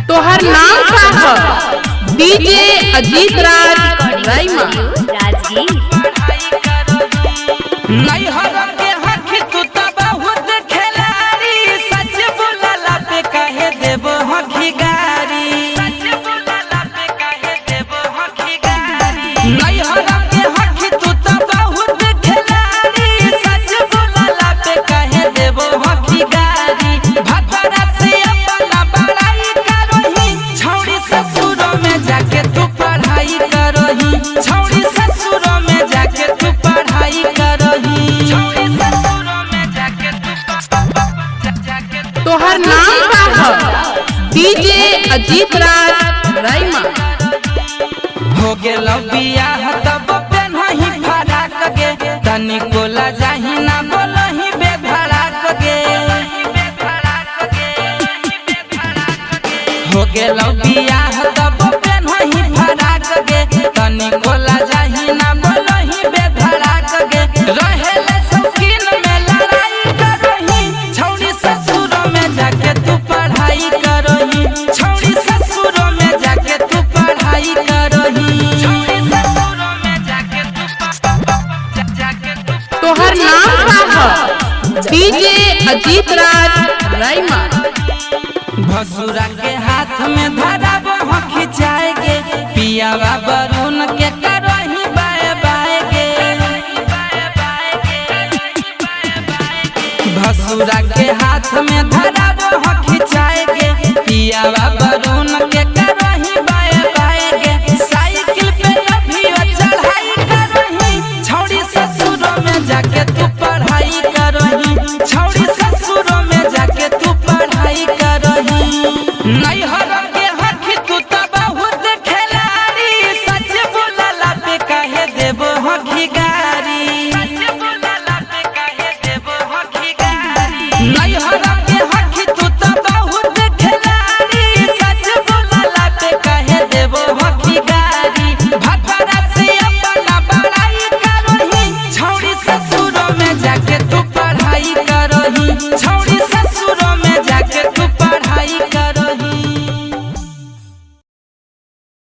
तोहर नाम का है? डीजे अजीत राज राइमा राजगीर। तोहर नाम का है? डीजे अजीत राज राइमा हो गेल बियाह तब पेन्हही फराक गे तनी कोला जाही ना बोलही बेधड़ाक गे। हो गेल बियाह तब पेन्हही फराक गे तनी कोला जाही ना बोलही बेधड़ाक गे। रहेले शौकीन में लड़ाई करही छौड़ी ससुर में जाके तू पढ़ाई करही। छौड़ी ससुर में जाके तू पढ़ाई करही। तोहर नाम का है? डीजे अजीत राज राइमा भसुरा के हाथ में धराब हो खिंचाएगे पियावा बरून के करही बाए बाए गे। भसुरा के हाथ में धराब हो खिंचाएगे पियावा बरून के करही